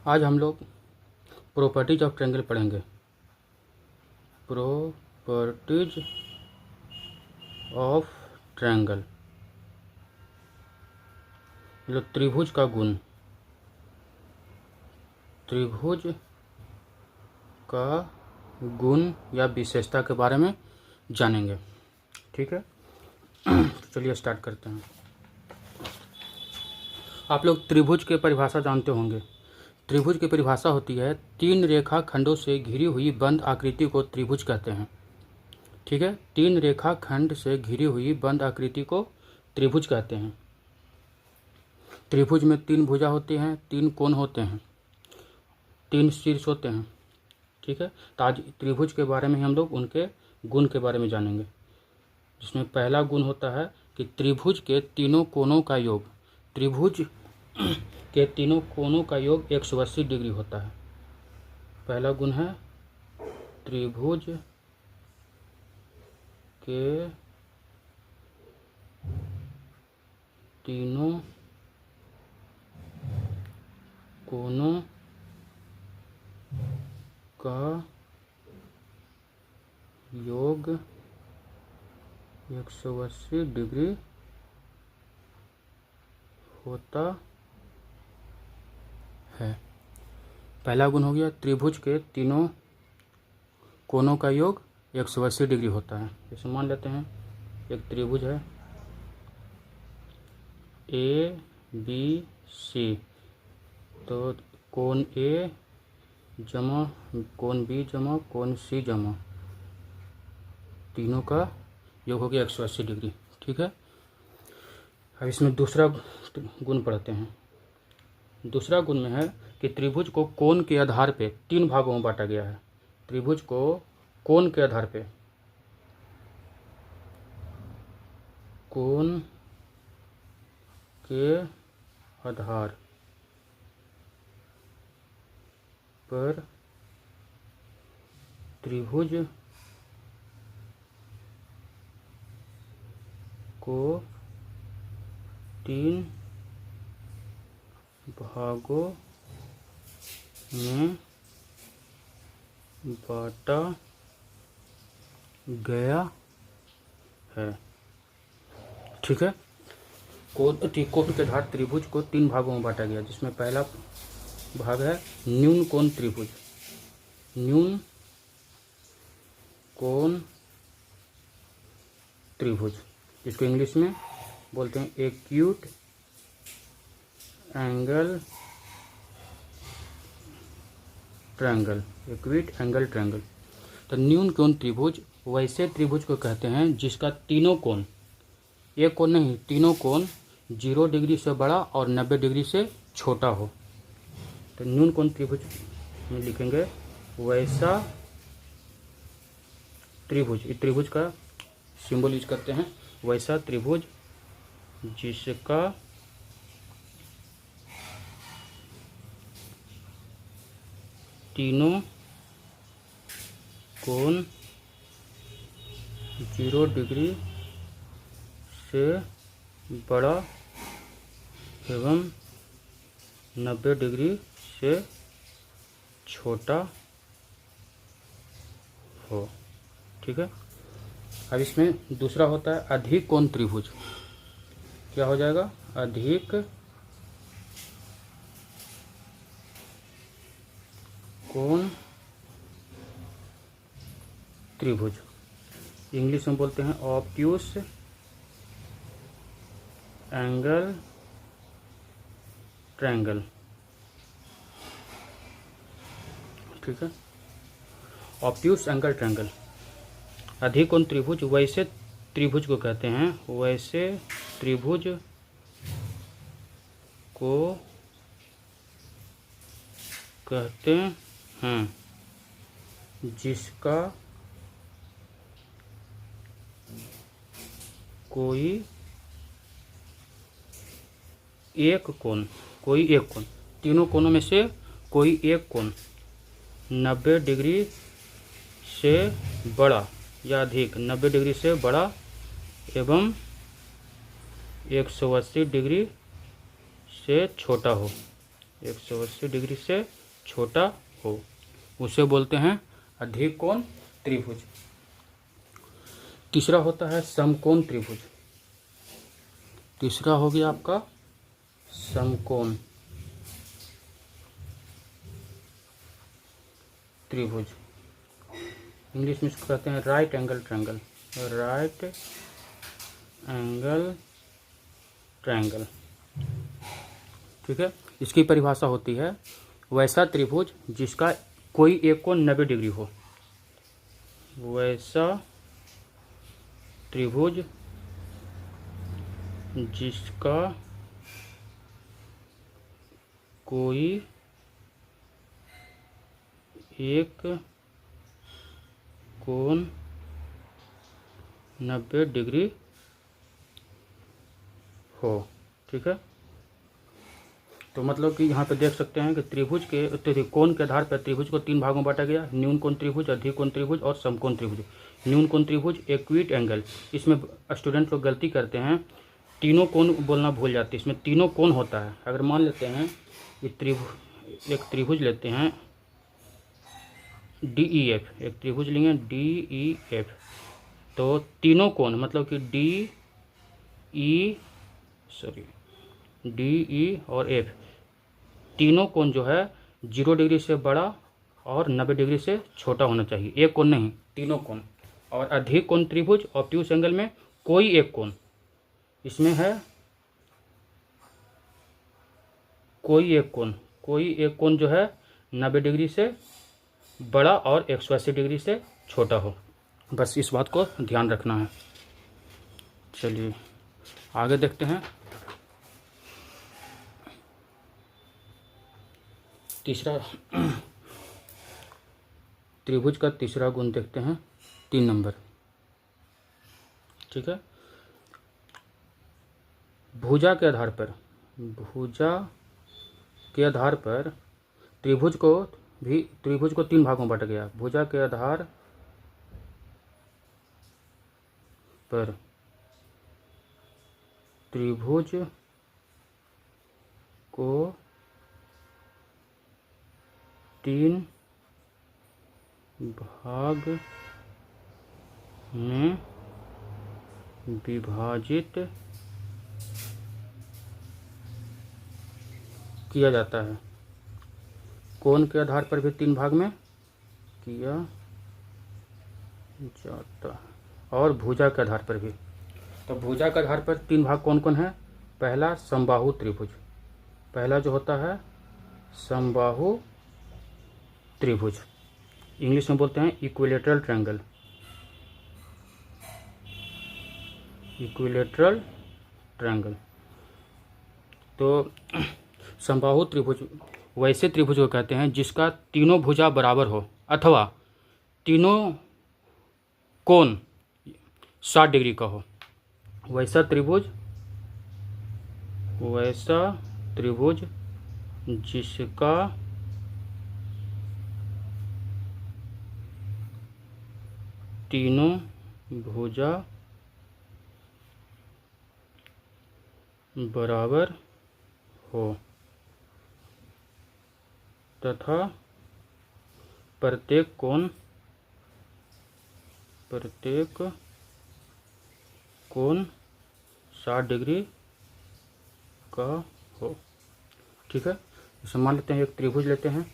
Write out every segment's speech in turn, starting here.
आज हम लोग प्रॉपर्टीज ऑफ ट्रायंगल पढ़ेंगे। प्रॉपर्टीज ऑफ ट्रायंगल मतलब त्रिभुज का गुण, त्रिभुज का गुण या विशेषता के बारे में जानेंगे। ठीक है, तो चलिए स्टार्ट करते हैं। आप लोग त्रिभुज के परिभाषा जानते होंगे। त्रिभुज की परिभाषा होती है तीन रेखा खंडों से घिरी हुई बंद आकृति को त्रिभुज कहते हैं। ठीक है, तीन रेखा खंड से घिरी हुई बंद आकृति को त्रिभुज कहते हैं। त्रिभुज में तीन भुजा होती हैं, तीन कोण होते हैं, तीन शीर्ष होते हैं। ठीक है, तो आज त्रिभुज के बारे में हम लोग उनके गुण के बारे में जानेंगे, जिसमें पहला गुण होता है कि त्रिभुज के तीनों कोणों का योग, त्रिभुज के तीनों कोणों का योग 180 डिग्री होता है। पहला गुण है त्रिभुज के तीनों कोणों का योग 180 डिग्री होता है। पहला गुण हो गया त्रिभुज के तीनों कोणों का योग 180 डिग्री होता है। जैसे मान लेते हैं एक त्रिभुज है ए बी सी, तो कोण ए जमा कोण बी जमा कोण सी जमा तीनों का योग हो गया 180 डिग्री। ठीक है, अब इसमें दूसरा गुण पढ़ते हैं। दूसरा गुण में है कि त्रिभुज को कोण के आधार पे तीन भागों में बांटा गया है। त्रिभुज को कोण के आधार पे, कोण के आधार पर त्रिभुज को तीन भागों में बांटा गया है। ठीक है, कोण के आधार त्रिभुज को तीन भागों में बांटा गया, जिसमें पहला भाग है न्यून कोण त्रिभुज। न्यून कोण त्रिभुज, इसको इंग्लिश में बोलते हैं acute angle triangle, acute angle triangle. तो न्यून कोण त्रिभुज वैसे त्रिभुज को कहते हैं जिसका तीनों कोण, एक कोण नहीं तीनों कोण 0 डिग्री से बड़ा और 90 डिग्री से छोटा हो। तो न्यून कोण त्रिभुज में लिखेंगे वैसा त्रिभुज, इस त्रिभुज का सिंबल यूज करते हैं, वैसा त्रिभुज जिसका तीनों कोण 0 डिग्री से बड़ा एवं 90 डिग्री से छोटा हो। ठीक है, अब इसमें दूसरा होता है अधिक कोण त्रिभुज। क्या हो जाएगा? अधिक कोण त्रिभुज, इंग्लिश में बोलते हैं ऑब्ट्यूस एंगल ट्रायंगल। ठीक है, ऑब्ट्यूस एंगल ट्रायंगल, अधिक कोण त्रिभुज वैसे त्रिभुज को कहते हैं, वैसे त्रिभुज को कहते हैं जिसका कोई एक कोण, तीनों कोणों में से कोई एक कोण 90 डिग्री से बड़ा या अधिक, 90 डिग्री से बड़ा एवं 180 डिग्री से छोटा हो। 180 डिग्री से छोटा हो, उसे बोलते हैं अधिक कोण त्रिभुज। तीसरा होता है समकोण त्रिभुज। तीसरा हो गया आपका समकोण त्रिभुज। इंग्लिश में इसको कहते हैं right angle triangle. Right angle triangle, ठीक है। इसकी परिभाषा होती है वैसा त्रिभुज जिसका कोई एक कोण 90 डिग्री हो। वैसा त्रिभुज जिसका कोई एक कोण 90 डिग्री हो, ठीक है। तो मतलब कि यहाँ पे देख सकते हैं कि त्रिभुज के कोण के आधार पर त्रिभुज को 3 भागों में बांटा गया। न्यून कोण त्रिभुज, अधिक कोण त्रिभुज और समकोण त्रिभुज। न्यून कोण त्रिभुज एक्यूट एंगल, इसमें स्टूडेंट लोग गलती करते हैं, तीनों कोण बोलना भूल जाते हैं। इसमें तीनों कोण होता है। अगर मान लेते हैं कि एक त्रिभुज लेते हैं DEF, एक त्रिभुज लेंगे DEF, तो तीनों कोण मतलब कि DE और F, तीनों कोण जो है 0 डिग्री से बड़ा और 90 डिग्री से छोटा होना चाहिए। एक कोण नहीं, तीनों कोण। और अधिक कोण त्रिभुज ऑब्ट्यूस एंगल में कोई एक कोण, इसमें है कोई एक कोण जो है 90 डिग्री से बड़ा और 180 डिग्री से छोटा हो। बस इस बात को ध्यान रखना है। चलिए आगे देखते हैं। तीसरा त्रिभुज का तीसरा गुण देखते हैं, 3 नंबर, ठीक है। भुजा के आधार पर त्रिभुज को 3 भागों में बांटा गया। भुजा के आधार पर त्रिभुज को 3 भाग में विभाजित किया जाता है। कोण के आधार पर भी 3 भाग में किया जाता है और भुजा के आधार पर भी। तो भुजा के आधार पर 3 भाग कौन कौन है? पहला समबाहु त्रिभुज, पहला जो होता है समबाहु त्रिभुज, इंग्लिश में बोलते हैं इक्विलेटरल ट्रायंगल। Equilateral triangle. तो समबाहु त्रिभुज वैसे त्रिभुज को कहते हैं जिसका तीनों भुजा बराबर हो अथवा तीनों कोण 60 डिग्री का हो। वैसा त्रिभुज जिसका तीनों भुजा बराबर हो तथा प्रत्येक कोण 60 डिग्री का हो। ठीक है, जैसे मान लेते हैं एक त्रिभुज लेते हैं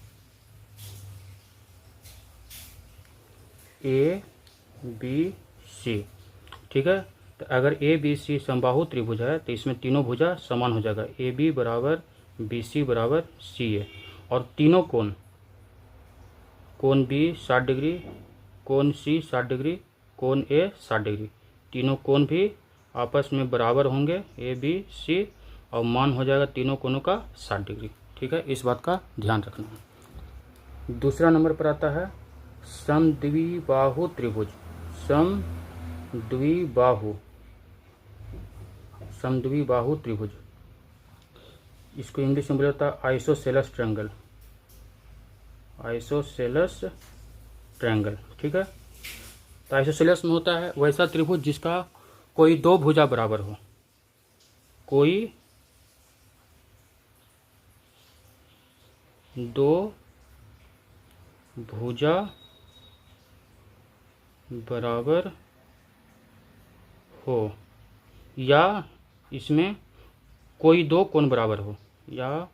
ABC। ठीक है, तो अगर ABC समबाहु त्रिभुज है तो इसमें तीनों भुजा समान हो जाएगा, AB बराबर BC बराबर CA। और तीनों कोण B 60 डिग्री, कोण C 60 डिग्री, कोण A 60 डिग्री, तीनों कोण भी आपस में बराबर होंगे ABC और मान हो जाएगा तीनों कोणों का 60 डिग्री। ठीक है, इस बात का ध्यान रखना है। दूसरा नंबर पर आता है समद्विबाहु त्रिभुज। समद्विबाहु त्रिभुज, इसको इंग्लिश में बोला जाता है आइसोसेलेस ट्रायंगल। आइसोसेलेस ट्रायंगल, ठीक है। तो आइसोसेलेस में होता है वैसा त्रिभुज जिसका कोई 2 भुजा बराबर हो, कोई दो भुजा बराबर हो, या इसमें कोई दो कोण बराबर हो, या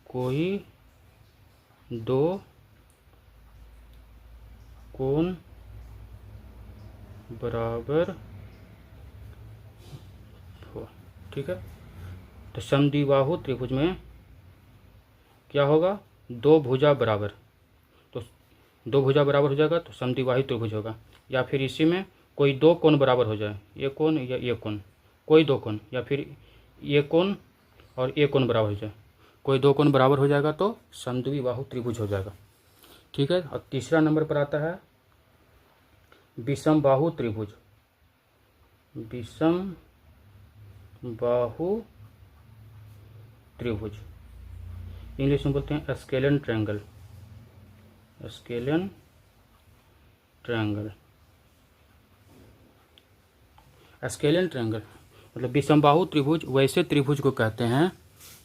कोई दो कोण बराबर हो। ठीक है, तो समद्विबाहु त्रिभुज में क्या होगा, दो भुजा बराबर, तो दो भुजा बराबर हो जाएगा तो समद्विबाहु त्रिभुज होगा। या फिर इसी में कोई दो कोण बराबर हो जाए, ये कोण या ये कोण, कोई दो कोण, या फिर ये कोण और ये कोण बराबर हो जाए, कोई दो कोण बराबर हो जाएगा तो समद्विबाहु त्रिभुज हो जाएगा। ठीक है, और तीसरा नंबर पर आता है विषमबाहु त्रिभुज। विषमबाहु त्रिभुज इंग्लिश में बोलते हैं scalene triangle. Scalene triangle, scalene triangle मतलब विषमबाहु त्रिभुज वैसे त्रिभुज को कहते हैं,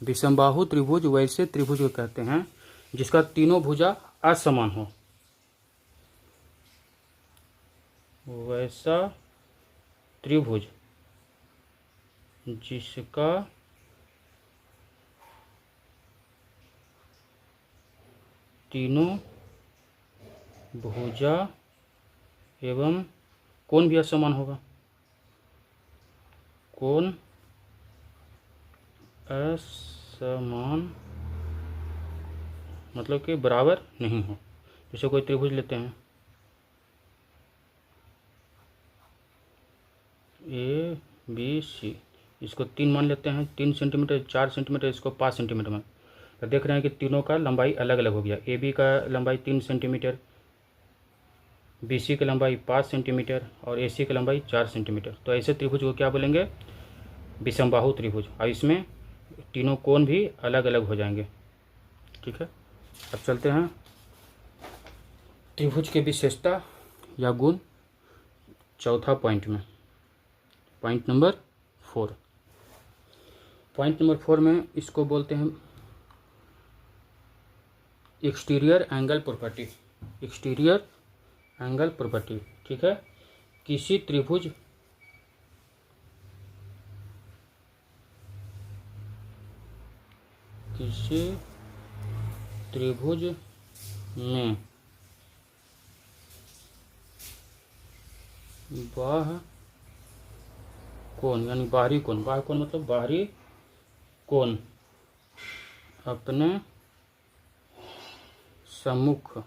विषमबाहु त्रिभुज वैसे त्रिभुज को कहते हैं जिसका तीनों भुजा असमान हो। वैसा त्रिभुज जिसका तीनों भुजा एवं कोण भी असमान होगा, कोण असमान मतलब कि बराबर नहीं हो। जैसे कोई त्रिभुज लेते हैं ए बी सी, इसको 3 मान लेते हैं, 3 सेंटीमीटर, 4 सेंटीमीटर, इसको 5 सेंटीमीटर में, तो देख रहे हैं कि तीनों का लंबाई अलग अलग हो गया। ए बी का लंबाई 3 सेंटीमीटर, बी सी की लंबाई 5 सेंटीमीटर और ए सी की लंबाई 4 सेंटीमीटर। तो ऐसे त्रिभुज को क्या बोलेंगे, विषमबाहु त्रिभुज, और इसमें तीनों कोण भी अलग अलग हो जाएंगे। ठीक है, अब चलते हैं त्रिभुज के विशेषता या गुण चौथा पॉइंट में, पॉइंट नंबर 4। पॉइंट नंबर 4 में इसको बोलते हैं exterior angle property. Exterior angle property, ठीक है, किसी त्रिभुज में बाह्य कोण यानी बाहरी कोण, बाह्य कोण मतलब बाहरी कोण अपने सम्मुख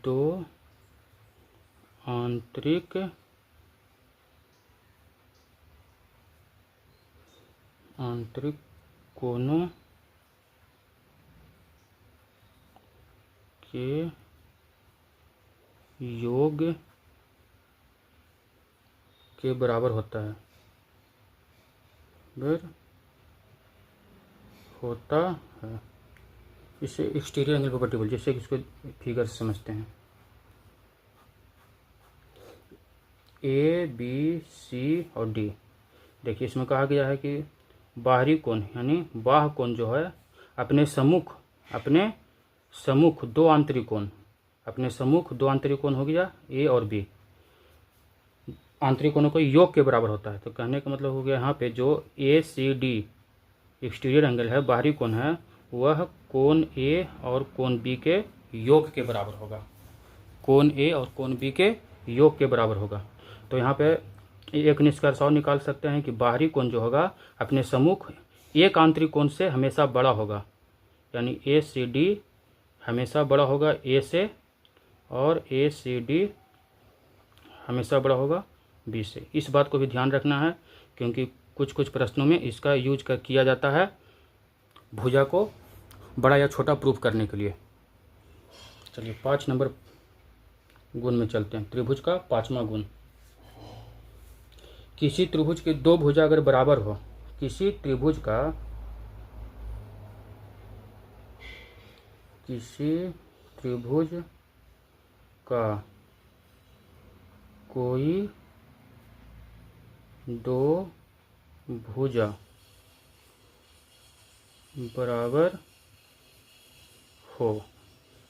दो आंतरिक कोणों के योग के बराबर होता है, इसे एक्सटीरियर एंगल प्रॉपर्टी बोल, जैसे कि इसको फिगर से समझते हैं। ए बी सी और डी, देखिए इसमें कहा गया है कि बाहरी कोण यानी बाह्य कोण जो है अपने सम्मुख दो आंतरिक कोण, अपने सम्मुख दो आंतरिक कोण हो गया ए और बी, आंतरिक कोणों को योग के बराबर होता है। तो कहने का मतलब हो गया यहाँ पे जो ए सी डी एक्सटीरियर एंगल है, बाहरी कोण है, वह कोण ए और कोण बी के योग के बराबर होगा, कोण ए और कोण बी के योग के बराबर होगा। तो यहाँ पे एक निष्कर्ष और निकाल सकते हैं कि बाहरी कोण जो होगा अपने सम्मुख एक आंतरिक कोण से हमेशा बड़ा होगा, यानी ए सी डी हमेशा बड़ा होगा ए से, और ए सी डी हमेशा बड़ा होगा बी से। इस बात को भी ध्यान रखना है क्योंकि कुछ प्रश्नों में इसका यूज किया जाता है भुजा को बड़ा या छोटा प्रूफ करने के लिए। चलिए 5 नंबर गुण में चलते हैं, त्रिभुज का 5वां गुण। किसी त्रिभुज के दो भुजा अगर बराबर हो, किसी त्रिभुज का कोई दो भुजा बराबर हो।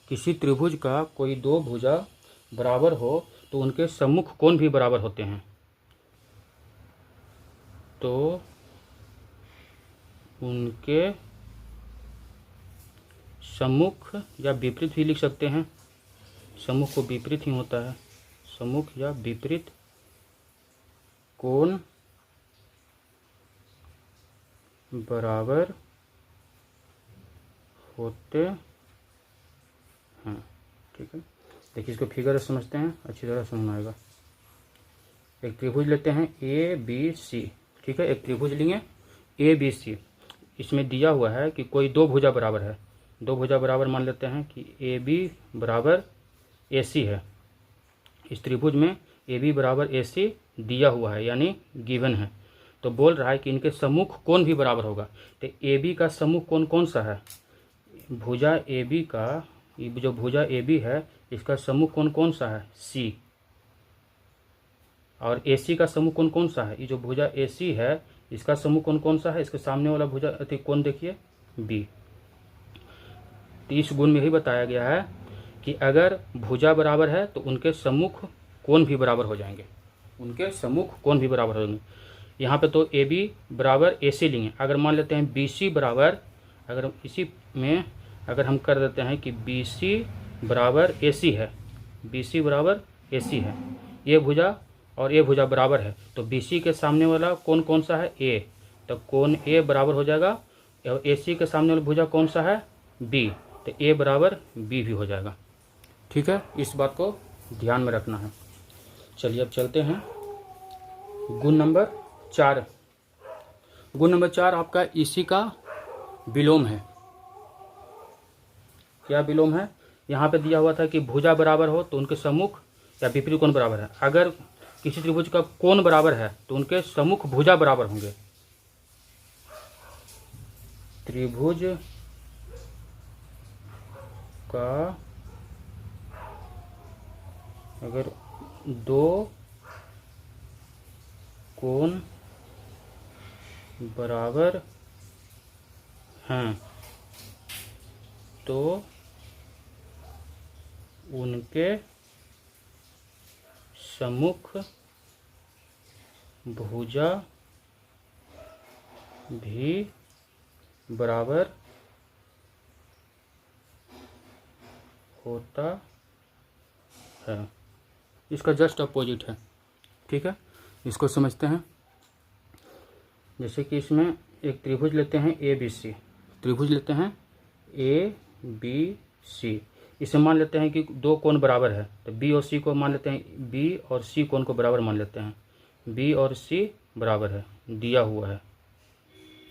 किसी त्रिभुज का कोई दो भुजा बराबर हो तो उनके सम्मुख कोण भी बराबर होते हैं। तो उनके सम्मुख या विपरीत भी लिख सकते हैं, सम्मुख को विपरीत ही होता है, सम्मुख या विपरीत कोण बराबर होते हैं। ठीक है, देखिए इसको फिगर समझते हैं, अच्छी तरह समझ में आएगा। एक त्रिभुज लेते हैं ए बी सी। ठीक है, एक त्रिभुज लिए ए बी सी, इसमें दिया हुआ है कि कोई दो भुजा बराबर है। दो भुजा बराबर मान लेते हैं कि ए बी बराबर ए सी है। इस त्रिभुज में ए बी बराबर ए सी दिया हुआ है, यानी गिवन है। तो बोल रहा है कि इनके सम्मुख कोण भी बराबर होगा। तो ए बी का सम्मुख कोण कौन सा है? भुजा ए बी का, जो भुजा ए बी है इसका सम्मुख कोण कौन सा है? सी। और ए सी का सम्मुख कोण कौन सा है? ये जो भुजा ए सी है इसका सम्मुख कोण कौन सा है? इसके सामने वाला भुजा कोण देखिए बी। तो इस गुण में ही बताया गया है कि अगर भुजा बराबर है तो उनके सम्मुख कोण भी बराबर हो जाएंगे, उनके सम्मुख कोण भी बराबर हो जाएंगे। यहाँ पे तो ए बी बराबर ए सी लेंगे। अगर मान लेते हैं बी सी बराबर, अगर इसी में अगर हम कर देते हैं कि बी सी बराबर ए सी है, बी सी बराबर ए सी है, ये भुजा और ये भुजा बराबर है, तो बी सी के सामने वाला कोण कौन सा है? ए। तो कोण ए बराबर हो जाएगा। और ए सी के सामने वाला भुजा कौन सा है? बी। तो ए बराबर बी भी हो जाएगा। ठीक है, इस बात को ध्यान में रखना है। चलिए अब चलते हैं गुण नंबर 4। गुण नंबर 4 आपका इसी का विलोम है। क्या विलोम है? यहाँ पे दिया हुआ था कि भुजा बराबर हो तो उनके सम्मुख या विपरीत कोण बराबर है। अगर किसी त्रिभुज का कोण बराबर है तो उनके सम्मुख भुजा बराबर होंगे। त्रिभुज का अगर दो कोण बराबर हैं तो उनके सम्मुख भुजा भी बराबर होता है। इसका जस्ट अपोजिट है। ठीक है, इसको समझते हैं। जैसे कि इसमें एक त्रिभुज लेते हैं ए बी सी, त्रिभुज लेते हैं ए बी सी। इसे मान लेते हैं कि दो कोण बराबर है, तो बी और सी को मान लेते हैं, बी और सी कोण को बराबर मान लेते हैं। बी और सी बराबर है, दिया हुआ है,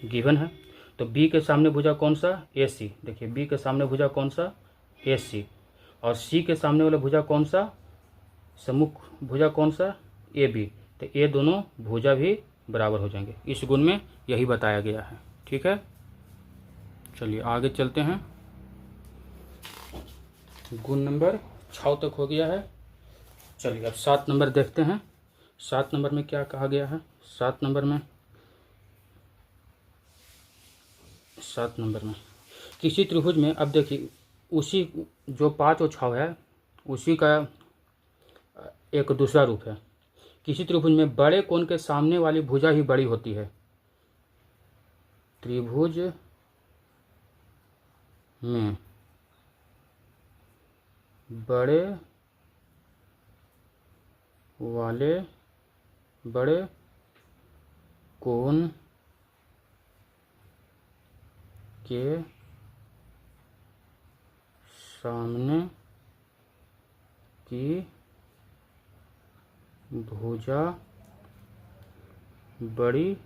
गिवन है। तो बी के सामने भुजा कौन सा? ए सी। देखिए बी के सामने भुजा कौन सा? ए सी। और सी के सामने वाला भुजा कौन सा? सम्मुख भुजा कौन सा? A B. तो ये दोनों भुजा भी बराबर हो जाएंगे। इस गुण में यही बताया गया है। ठीक है, चलिए आगे चलते हैं। गुण नंबर 6 तक हो गया है। चलिए अब 7 नंबर देखते हैं। 7 नंबर में क्या कहा गया है? 7 नंबर में किसी त्रिभुज में, अब देखिए उसी जो 5 और 6 है उसी का एक दूसरा रूप है। किसी त्रिभुज में बड़े कोण के सामने वाली भुजा ही बड़ी होती है। त्रिभुज में बड़े कोण के सामने की भुजा बड़ी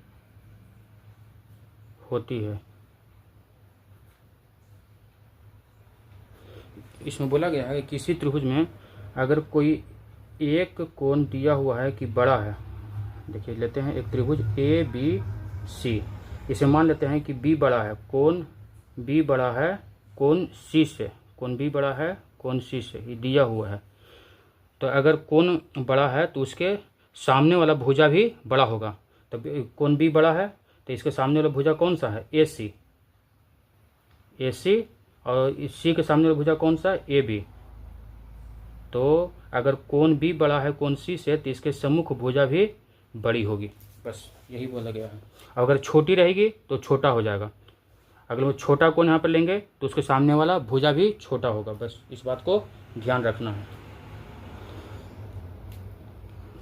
होती है। इसमें बोला गया है कि किसी त्रिभुज में अगर कोई एक कोण दिया हुआ है कि बड़ा है, देखिए लेते हैं एक त्रिभुज ए बी सी। इसे मान लेते हैं कि बी बड़ा है, कोण बी बड़ा है कोण सी से, कोण बी बड़ा है कोण सी से, ये दिया हुआ है। तो अगर कोण बड़ा है तो उसके सामने वाला भुजा भी बड़ा होगा। तो कोण बी बड़ा है तो इसके सामने वाला भुजा कौन सा है, ए सी, ए सी, और सी के सामने वाला भुजा कौन सा, ए बी। तो अगर कोण बी बड़ा है कोण सी से तो इसके सम्मुख भुजा भी बड़ी होगी। बस यही बोला गया है। अगर छोटी रहेगी तो छोटा हो जाएगा। अगर वो छोटा कोण यहाँ पर लेंगे तो उसके सामने वाला भुजा भी छोटा होगा। बस इस बात को ध्यान रखना है।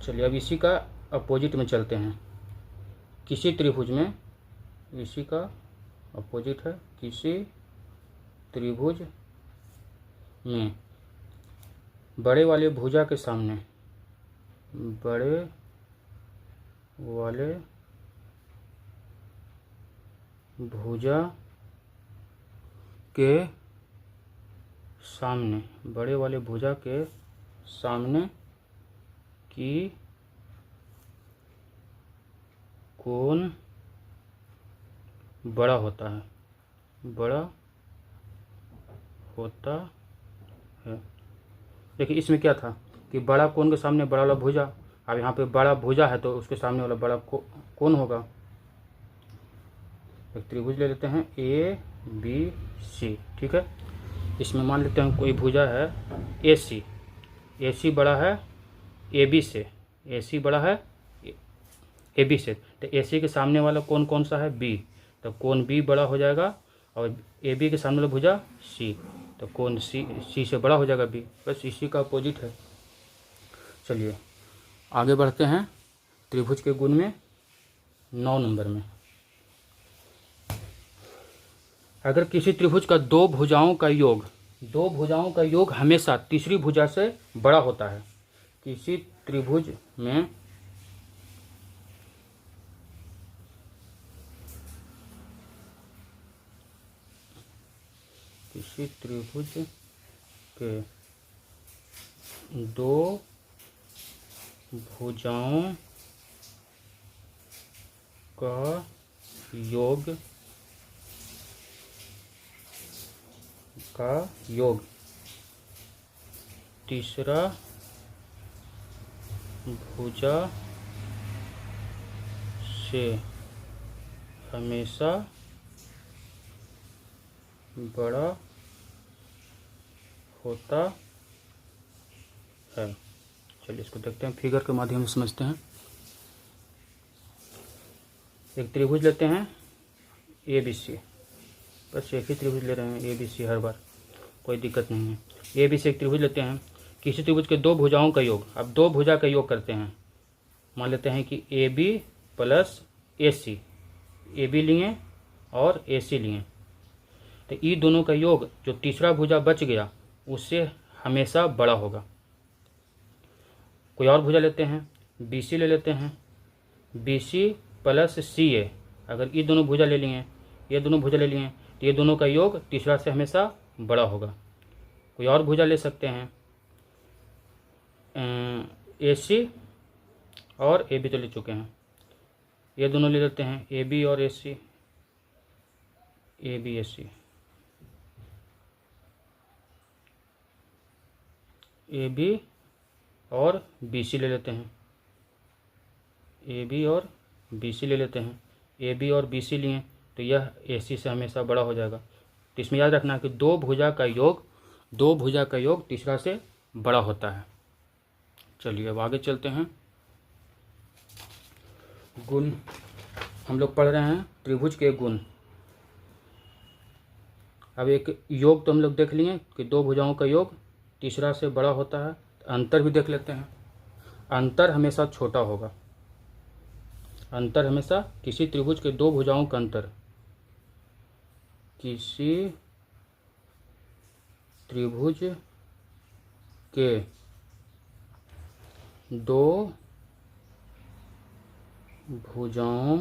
चलिए अब इसी का अपोजिट में चलते हैं। किसी त्रिभुज में, इसी का अपोजिट है, किसी त्रिभुज में बड़े वाले भुजा के सामने, बड़े वाले भुजा के सामने, बड़े वाले भुजा के सामने की कोण बड़ा होता है, बड़ा होता है। देखिए इसमें क्या था कि बड़ा कोण के सामने बड़ा वाला भुजा, अब यहाँ पे बड़ा भुजा है तो उसके सामने वाला बड़ा कोण होगा। एक त्रिभुज ले लेते हैं ए बी सी, ठीक है। इसमें मान लेते हैं कोई भुजा है ए सी, ए सी बड़ा है ए बी से, ए सी बड़ा है ए बी से, तो ए सी के सामने वाला कोण कौन सा है, बी, तो कोण बी बड़ा हो जाएगा, और ए बी के सामने वाला भुजा सी, तो कोण सी से बड़ा हो जाएगा बी। बस इसी का अपोजिट है। चलिए आगे बढ़ते हैं त्रिभुज के गुण में 9 नंबर में। अगर किसी त्रिभुज का दो भुजाओं का योग हमेशा तीसरी भुजा से बड़ा होता है। किसी त्रिभुज में के दो भुजाओं का योग तीसरा भुजा से हमेशा बड़ा होता है। चलिए इसको देखते हैं, फिगर के माध्यम से समझते हैं। एक त्रिभुज लेते हैं ए बी सी, बस एक ही त्रिभुज ले रहे हैं ए बी सी हर बार, कोई दिक्कत नहीं है। ए बी सी एक त्रिभुज लेते हैं। किसी त्रिभुज के दो भुजाओं का योग, अब दो भुजा का योग करते हैं। मान लेते हैं कि A B plus A C, A B लिए और ए सी लिए, तो ये दोनों का योग जो तीसरा भुजा बच गया उससे हमेशा बड़ा होगा। कोई और भुजा लेते हैं, बी सी ले लेते हैं, बी सी प्लस सी ए, अगर ये दोनों भुजा ले लिए, ये दोनों भुजा ले लिए, तो ये दोनों का योग तीसरा से हमेशा बड़ा होगा। कोई और भुजा ले सकते हैं, ए सी और ए बी तो ले चुके हैं, ये दोनों ले लेते हैं ए बी और A C, A B A C, A B और बी सी ले लेते हैं, ए बी और बी सी ले लेते हैं। ए बी और बी सी लिए तो यह ए सी से हमेशा बड़ा हो जाएगा। तो इसमें याद रखना है कि दो भुजा का योग तीसरा से बड़ा होता है। चलिए अब आगे चलते हैं। गुण हम लोग पढ़ रहे हैं, त्रिभुज के गुण। अब एक योग तो हम लोग देख लिए कि दो भुजाओं का योग तीसरा से बड़ा होता है। अंतर भी देख लेते हैं। अंतर हमेशा छोटा होगा। अंतर हमेशा, किसी त्रिभुज के दो भुजाओं का अंतर, किसी त्रिभुज के दो भुजाओं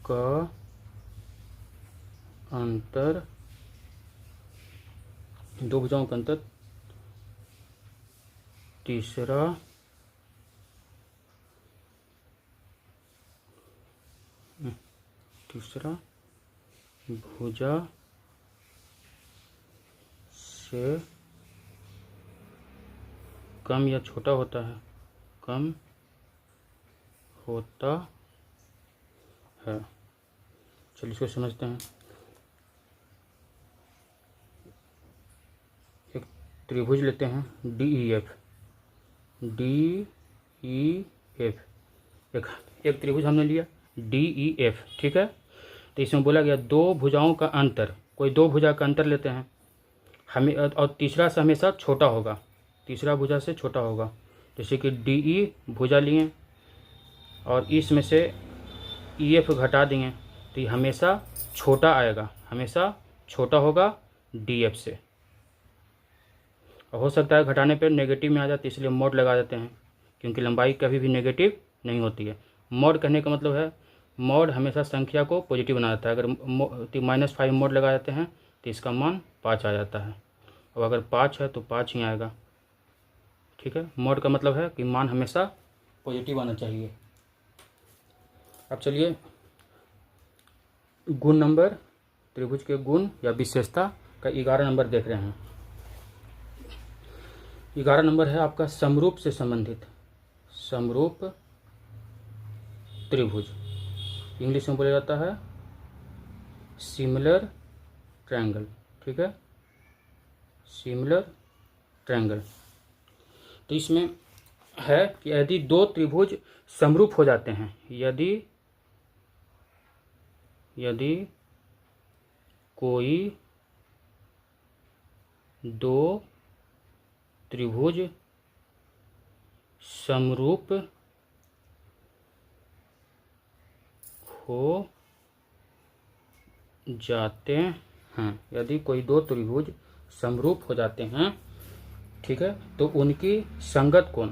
का अंतर, दो भुजाओं का अंतर तीसरा भुजा से कम या छोटा होता है, कम होता है। चलिए इसको समझते हैं। एक त्रिभुज लेते हैं DEF, DEF, एक त्रिभुज हमने लिया DEF, ठीक है। तो इसमें बोला गया दो भुजाओं का अंतर, कोई दो भुजा का अंतर लेते हैं हमें, और तीसरा से हमेशा छोटा होगा, तीसरा भुजा से छोटा होगा। जैसे कि DE भुजा लिए और इसमें से EF घटा देंगे तो ये हमेशा छोटा आएगा, हमेशा छोटा होगा DF से। और हो सकता है घटाने पर नेगेटिव में आ जाते, इसलिए मॉड लगा देते हैं, क्योंकि लंबाई कभी भी नेगेटिव नहीं होती है। मॉड कहने का मतलब है मॉड हमेशा संख्या को पॉजिटिव बना देता है। अगर -5 मॉड लगा देते हैं तो इसका मान 5 आ जाता है, और अगर 5 है तो 5 ही आएगा, ठीक है। मॉड का मतलब है कि मान हमेशा पॉजिटिव आना चाहिए। अब चलिए गुण नंबर, त्रिभुज के गुण या विशेषता का 11 नंबर देख रहे हैं। 11 नंबर है आपका समरूप से संबंधित, समरूप त्रिभुज, इंग्लिश में बोला जाता है सिमिलर ट्रायंगल, ठीक है, सिमिलर ट्रायंगल। तो इसमें है कि यदि दो त्रिभुज समरूप हो जाते हैं, यदि कोई दो त्रिभुज समरूप हो जाते हैं, यदि कोई दो त्रिभुज समरूप हो जाते हैं, ठीक है, तो उनकी संगत कोण,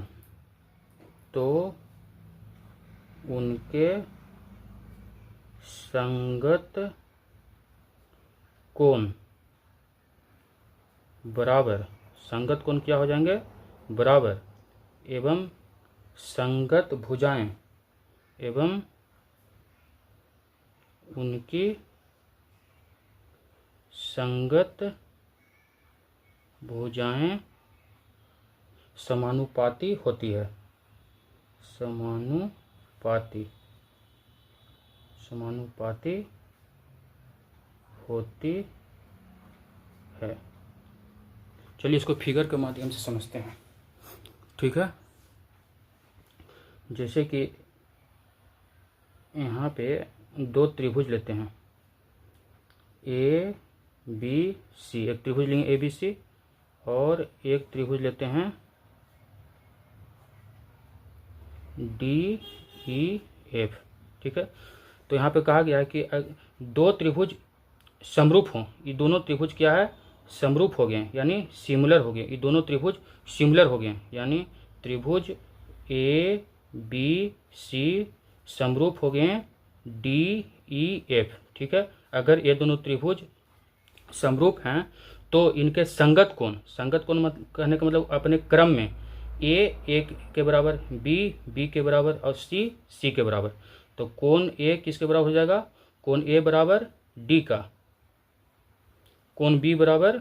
तो उनके संगत कोण बराबर, संगत कोण क्या हो जाएंगे, बराबर, एवं संगत भुजाएं, एवं उनकी संगत भुजाएं समानुपाती होती है, समानुपाती होती है। चलिए इसको फिगर के माध्यम से समझते हैं, ठीक है। जैसे कि यहाँ पे दो त्रिभुज लेते हैं ABC, एक त्रिभुज लेंगे ABC, और एक त्रिभुज लेते हैं DEF, ठीक है। तो यहाँ पे कहा गया है कि दो त्रिभुज समरूप हों, ये दोनों त्रिभुज क्या है, समरूप हो गए, यानी सिमिलर हो गए, ये दोनों त्रिभुज सिमिलर हो गए, यानी त्रिभुज ABC समरूप हो गए DEF, ठीक है। अगर ये दोनों त्रिभुज समरूप हैं तो इनके संगत कोण, संगत कोण कहने का मतलब अपने क्रम में A 1 के बराबर, B के बराबर और C के बराबर। तो कोण A किसके बराबर हो जाएगा, कोण A बराबर D का, कोण B बराबर,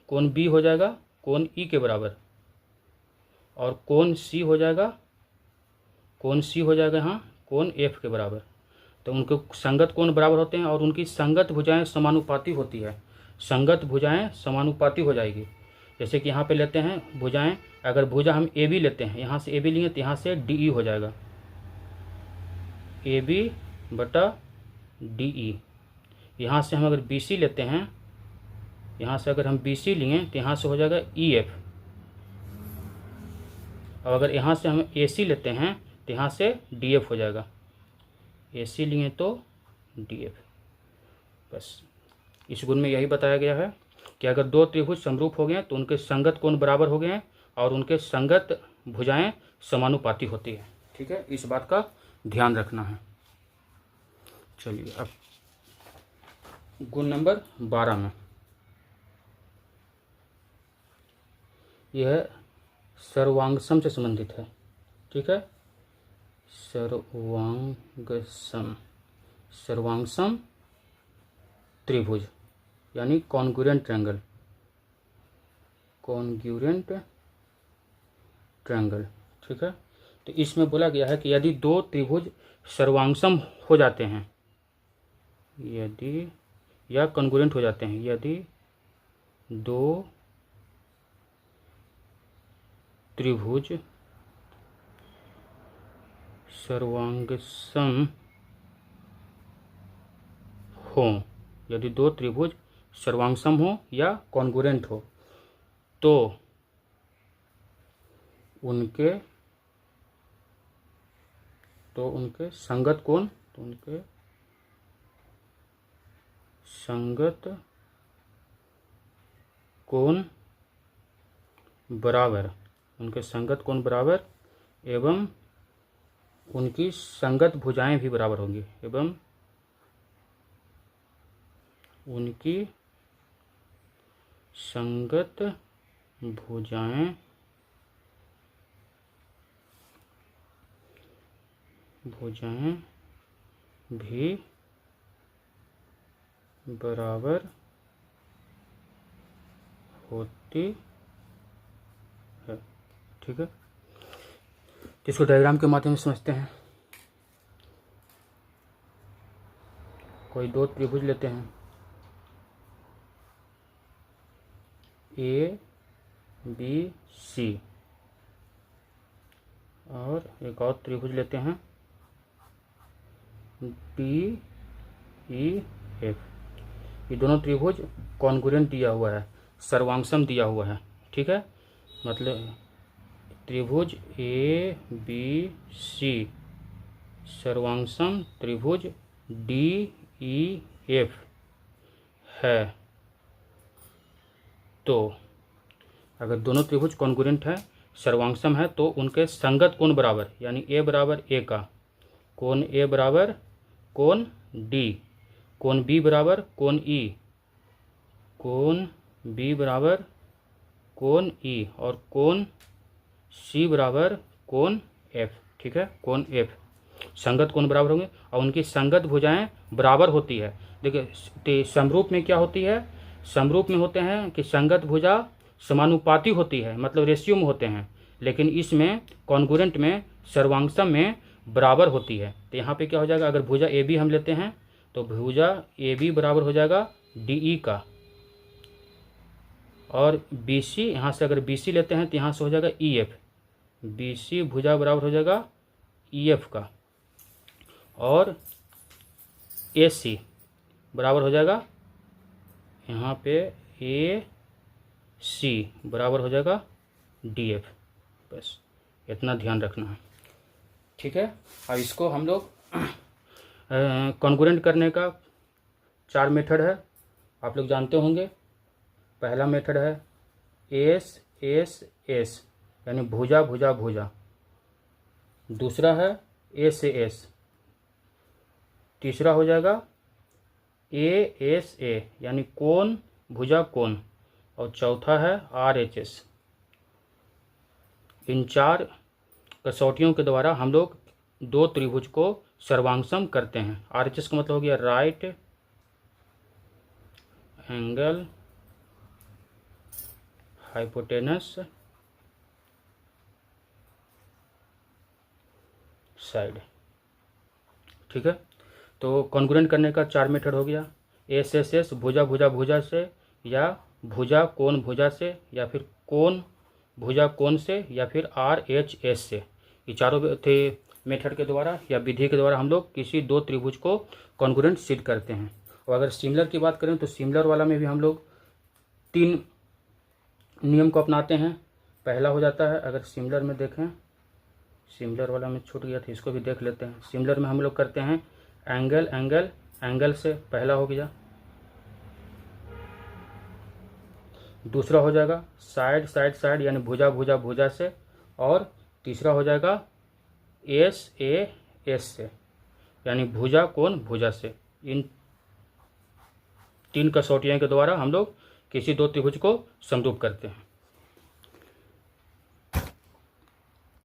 कोण B हो जाएगा कोण E के बराबर, और कोण C हो जाएगा, कोण C हो जाएगा यहाँ कोण F के बराबर। तो उनके संगत कोण बराबर होते हैं और उनकी संगत भुजाएं समानुपाती होती है, संगत भुजाएं समानुपाती हो जाएगी। जैसे कि यहाँ पे लेते हैं भुजाएं, अगर भुजा हम AB लेते हैं, यहाँ से AB लेंगे तो यहाँ से DE हो जाएगा, AB बटा DE। यहाँ से हम अगर BC लेते हैं, यहाँ से अगर हम BC लेंगे तो यहाँ से हो जाएगा EF, और अगर यहाँ से हम AC लेते हैं तो यहाँ से DF हो जाएगा, AC लिए तो DF। बस इस गुण में यही बताया गया है कि अगर दो त्रिभुज समरूप हो गए तो उनके संगत कोण बराबर हो गए हैं और उनके संगत भुजाएं समानुपाती होती है, ठीक है। इस बात का ध्यान रखना है। चलिए अब गुण नंबर 12 में यह सर्वांगसम से संबंधित है, ठीक है। सर्वांगसम त्रिभुज यानी कॉन्ग्रुएंट ट्रायंगल, कॉन्ग्रुएंट ट्रायंगल। ठीक है, तो इसमें बोला गया है कि यदि दो त्रिभुज सर्वांगसम हो जाते हैं, यदि या कॉन्ग्रुएंट हो जाते हैं, यदि दो त्रिभुज सर्वांगसम हो, यदि दो त्रिभुज सर्वांगसम हो या कॉन्ग्रुएंट हो, तो उनके संगत कोण, तो उनके संगत कोण बराबर, उनके संगत कोण बराबर एवं उनकी संगत भुजाएं भी बराबर होंगी, एवं उनकी संगत भुजाएं भी बराबर होती है। ठीक है, इसको डायग्राम के माध्यम से समझते हैं। कोई दो त्रिभुज लेते हैं, ए बी सी, और एक और त्रिभुज लेते हैं डी ई एफ। ये दोनों त्रिभुज कॉन्ग्रुएंट दिया हुआ है, सर्वांगसम दिया हुआ है। ठीक है, मतलब त्रिभुज ए बी सी सर्वांगसम त्रिभुज डी ई एफ है। तो अगर दोनों त्रिभुज कॉन्ग्रुएंट है, सर्वांगसम है, तो उनके संगत कोण बराबर, यानी ए बराबर ए का कोण ए बराबर कोण डी, कोण बी बराबर कोण ई, कोण बी बराबर कोण ई, और कोण सी बराबर कोण एफ। ठीक है, कोण एफ, संगत कोण बराबर होंगे और उनकी संगत भुजाएं बराबर होती है। देखिए समरूप में क्या होती है, समरूप में होते हैं कि संगत भुजा समानुपाती होती है, मतलब रेशियो में होते हैं, लेकिन इसमें कॉन्ग्रुएंट में सर्वांगसम में बराबर होती है। तो यहाँ पे क्या हो जाएगा, अगर भुजा ए बी हम लेते हैं तो भुजा ए बी बराबर हो जाएगा डी ई का, और बी सी, यहाँ से अगर बी सी लेते हैं तो यहाँ से हो जाएगा ई एफ, बी सी भुजा बराबर हो जाएगा ई एफ का, और ए सी बराबर हो जाएगा यहाँ पे ए सी बराबर हो जाएगा डी एफ। बस इतना ध्यान रखना है। ठीक है, अब इसको हम लोग कॉन्ग्रुएंट करने का 4 मेथड है, आप लोग जानते होंगे। पहला मेथड है एस एस एस, यानी भुजा भुजा भुजा। दूसरा है ए से एस। तीसरा हो जाएगा ए एस ए, यानी कोण भुजा कोण। और चौथा है आर एच एस। इन 4 कसौटियों के द्वारा हम लोग दो त्रिभुज को सर्वांगसम करते हैं। आर एच एस का मतलब हो गया राइट एंगल हाइपोटेनस साइड। ठीक है, तो कॉन्ग्रुएंट करने का 4 मेथड हो गया, एस एस एस भुजा भुजा भुजा से, या भुजा कोण भुजा से, या फिर कोण भुजा कोण से, या फिर आर एच एस से। ये चारों थे मेथड के द्वारा या विधि के द्वारा हम लोग किसी दो त्रिभुज को कॉन्ग्रुएंट सिद्ध करते हैं। और अगर सिमिलर की बात करें तो सिमिलर वाला में भी हम लोग 3 नियम को अपनाते हैं। पहला हो जाता है, अगर सिमिलर में देखें, सिमिलर वाला में छूट गया था, इसको भी देख लेते हैं। सिमिलर में हम लोग करते हैं एंगल एंगल एंगल से, पहला हो गया। दूसरा हो जाएगा साइड साइड साइड, यानी भुजा भुजा भुजा से। और तीसरा हो जाएगा एस ए एस से, यानी भुजा कोण भुजा से। इन 3 कसौटियों के द्वारा हम लोग किसी दो त्रिभुज को समरूप करते हैं।